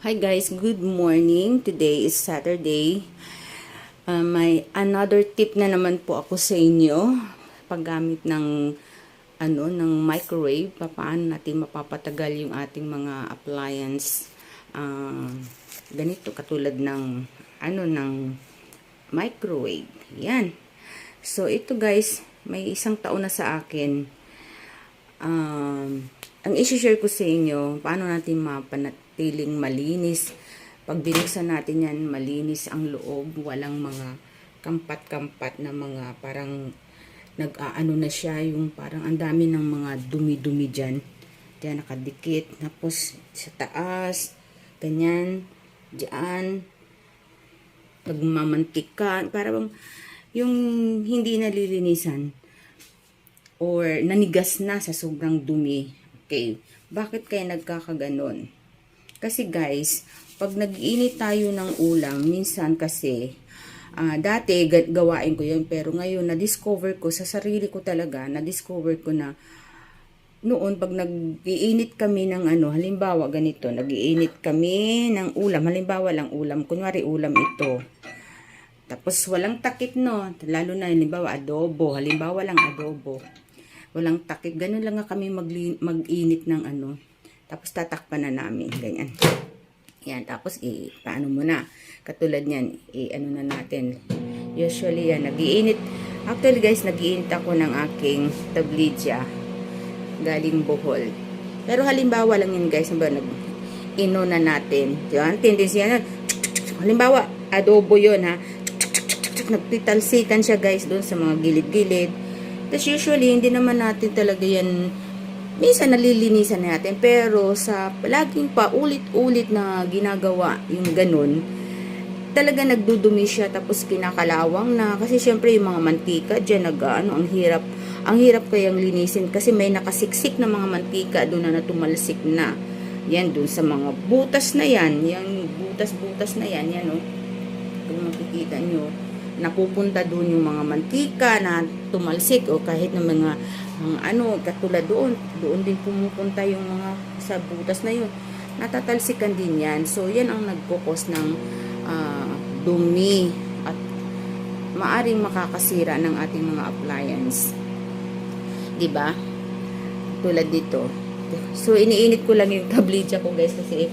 Hi guys, good morning. Today is Saturday. May another tip na naman po ako sa inyo. Paggamit ng ng microwave, paano natin mapapatagal yung ating mga appliance. Ganito katulad ng ng microwave. Yan. So ito guys, may isang taon na sa akin. Ang i-share ko sa inyo, paano natin mapanatiling malinis. Pag binuksan natin yan, malinis ang loob, walang mga kampat-kampat na mga parang nag-aano na siya, yung parang ang dami ng mga dumi-dumi dyan. Diyan nakadikit, tapos sa taas, ganyan, diyan, nagmamantika, parang yung hindi nalilinisan or nanigas na sa sobrang dumi. Okay, bakit kaya nagkakaganon? Kasi guys, pag nag-iinit tayo ng ulam, minsan kasi, dati gawain ko yun, pero ngayon na-discover ko sa sarili ko talaga, na-discover ko na noon pag nag-iinit kami ng halimbawa ganito, nag-iinit kami ng ulam, halimbawa lang ulam, kunwari ulam ito. Tapos walang takip no, lalo na halimbawa adobo, halimbawa lang adobo. Walang takip. Ganun lang nga kami mag-init ng Tapos tatakpan na namin. Ganyan. Yan. Tapos, paano mo na? Katulad yan, na natin. Usually, yan, nag-iinit. Actually, guys, nag-iinit ako ng aking tablidya. Galing Bohol. Pero halimbawa lang yun, guys. Ino na natin. Yan, tendency yan. Halimbawa, adobo yun, ha. Nagtitalsikan siya, guys, doon sa mga gilid-gilid. Tapos usually, hindi naman natin talaga yan, minsan nalilinisan natin, pero sa palaging pa ulit-ulit na ginagawa, yung ganun, talaga nagdudumi siya, tapos kinakalawang na, kasi syempre yung mga mantika dyan, ang hirap kayang linisin, kasi may nakasiksik na mga mantika doon na tumalsik na, yan doon sa mga butas na yan, yung butas-butas na yan, kung makikita nyo, napupunta doon yung mga mantika na tumalsik o kahit ng mga katulad doon din pumupunta yung mga sa butas na yun, natatalsikan din yan. So yan ang nagkukos ng dumi at maaring makakasira ng ating mga appliance, diba? Tulad dito. So iniinit ko lang yung tablidya ko guys, kasi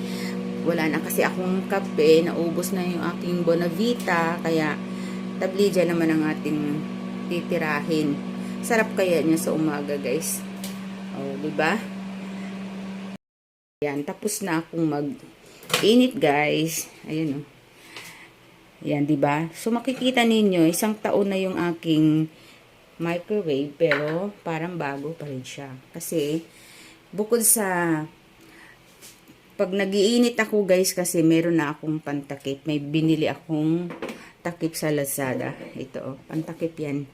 wala na kasi akong kape, naubos na yung aking Bonavita, kaya tablidya naman ang ating titirahin. Sarap kaya niya sa umaga, guys. Oh, di ba? Yan, tapos na akong mag-init, guys. Ayun, oh. Yan, di ba? So makikita ninyo, isang taon na yung aking microwave, pero parang bago pa rin siya. Kasi bukod sa pag nag-iinit ako, guys, kasi meron na akong pantakip. May binili akong takip sa Lazada. Ito, pantakip yan.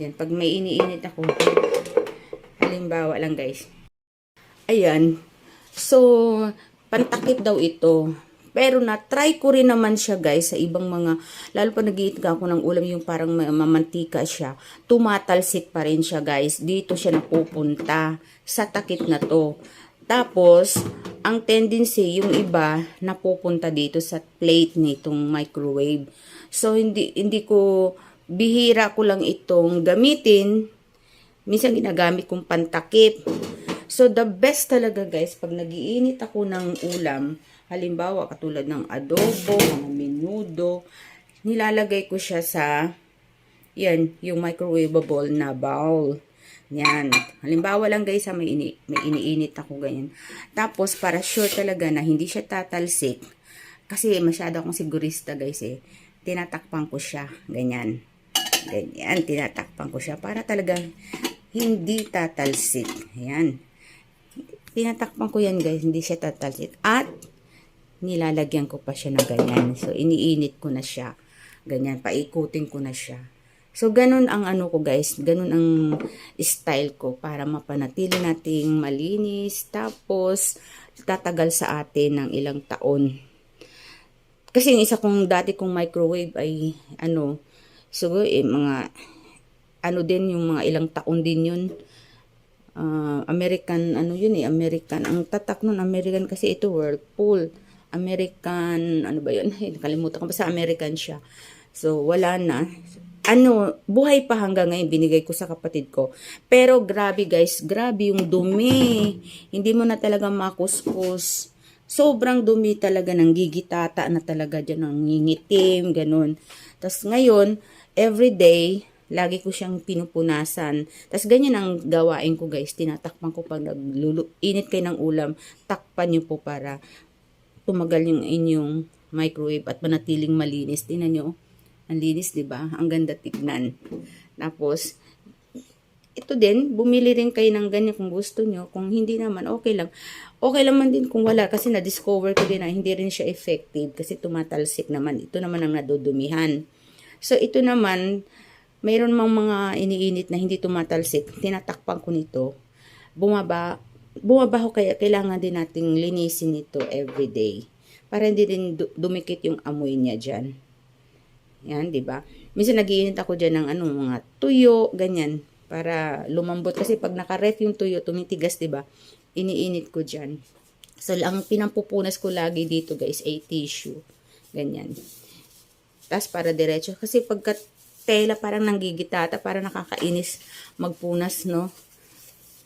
Yan, pag may iniinit ako, halimbawa lang guys. Ayan. So, pantakip daw ito. Pero na-try ko rin naman siya guys sa ibang mga, lalo pa nag-iinit ako ng ulam, yung parang mamantika siya. Tumatalsik pa rin siya guys. Dito siya napupunta sa takip na to. Tapos, ang tendency, yung iba, napupunta dito sa plate nitong microwave. So, hindi ko, bihira ko lang itong gamitin. Minsan ginagamit kong pantakip. So, the best talaga guys, pag nagiinit ako ng ulam, halimbawa katulad ng adobo, mga menudo, nilalagay ko siya sa, yan, yung microwavable na bowl. Yan. Halimbawa lang guys, may iniinit ako ganyan. Tapos, para sure talaga na hindi siya tatalsik, kasi masyado akong sigurista guys tinatakpan ko siya. Ganyan. Ganyan, tinatakpan ko siya para talaga hindi tatalsik. Yan. Tinatakpan ko yan guys, hindi siya tatalsik. At, nilalagyan ko pa siya ng ganyan. So, iniinit ko na siya. Ganyan, paikutin ko na siya. So, ganun ang ko guys, ganun ang style ko para mapanatili nating malinis, tapos tatagal sa atin ng ilang taon. Kasi yung isa kong dati kong microwave ay siguro mga din yung mga ilang taon din yun. American, yun American. Ang tatak nun, American kasi ito, Whirlpool. American, ano ba yun? Nakalimutan ko, basta American siya. So, wala na. Ano, buhay pa hanggang ngayon, binigay ko sa kapatid ko. Pero grabe guys, grabe yung dumi. Hindi mo na talaga makuskus. Sobrang dumi talaga, ng gigitata na talaga dyan, ng ngingitim, ganun. Tapos ngayon, everyday, lagi ko siyang pinupunasan. Tapos ganyan ang gawain ko guys, tinatakpan ko pag init kayo ng ulam, takpan nyo po para tumagal yung inyong microwave at manatiling malinis. Tingnan nyo, ang linis, 'di ba? Ang ganda tignan. Tapos ito din, bumili rin kayo ng ganyan kung gusto nyo. Kung hindi naman, okay lang. Okay lang man din kung wala kasi na-discover ko din na hindi rin siya effective kasi tumatalsik naman. Ito naman ang nadudumihan. So ito naman, mayroon mang mga iniinit na hindi tumatalsik. Tinatakpan ko nito. Bumabaho kaya kailangan din nating linisin ito everyday. Para hindi din dumikit yung amoy niya dyan. Yan, di ba? Minsan nagiinit ako dyan ng mga tuyo, ganyan. Para lumambot. Kasi pag naka-ref yung tuyo, tumitigas, di ba? Iniinit ko dyan. So, ang pinampupunas ko lagi dito, guys, ay tissue. Ganyan. Tapos para diretso. Kasi pagka tela parang nanggigitata, parang nakakainis magpunas, no?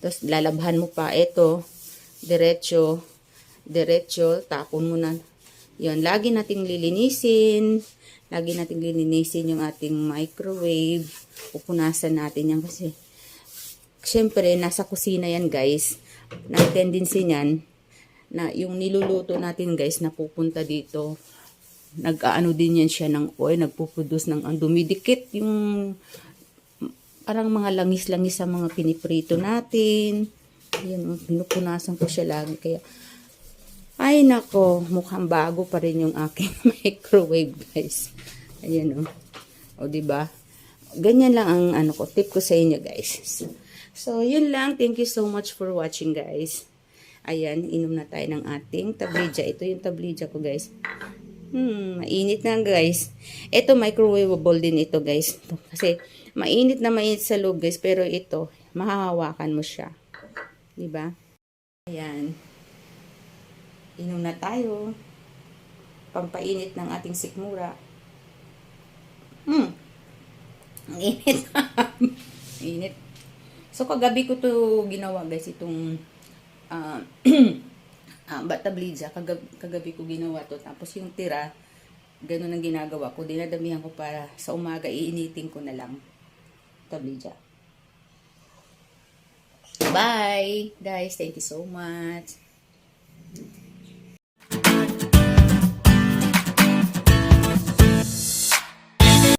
Tapos lalabhan mo pa. Ito, diretso, tapon mo na. Yun, lagi nating lilinisin. Lagi nating lilinisin yung ating microwave. Pupunasan natin yan kasi syempre, nasa kusina yan guys. Ang tendency niyan na yung niluluto natin guys napupunta dito. Nag-aano din yan siya ng oil, nagpuproduce ng dumidikit yung parang mga langis-langis sa mga piniprito natin. Ayan, pinupunasan ko siya lagi. Kaya, ay nako, mukhang bago pa rin yung aking microwave guys. Ayan o. O diba? Ganyan lang ang tip ko sa inyo guys. So, yun lang. Thank you so much for watching guys. Ayan, inom na tayo ng ating tablidya. Ito yung tablidya ko guys. Mainit na guys. Ito microwavable din ito guys. Kasi mainit na mainit sa loob guys. Pero ito, mahahawakan mo siya. Diba? Ayan. Inom na tayo. Pampainit ng ating sikmura. Ang init. Init. So, kagabi ko to ginawa guys. Itong tablidya. Kagabi ko ginawa to. Tapos yung tira, ganun ang ginagawa ko. Dinadamihan ko para sa umaga, iinitin ko na lang. Tablidya. Bye! Guys, thank you so much.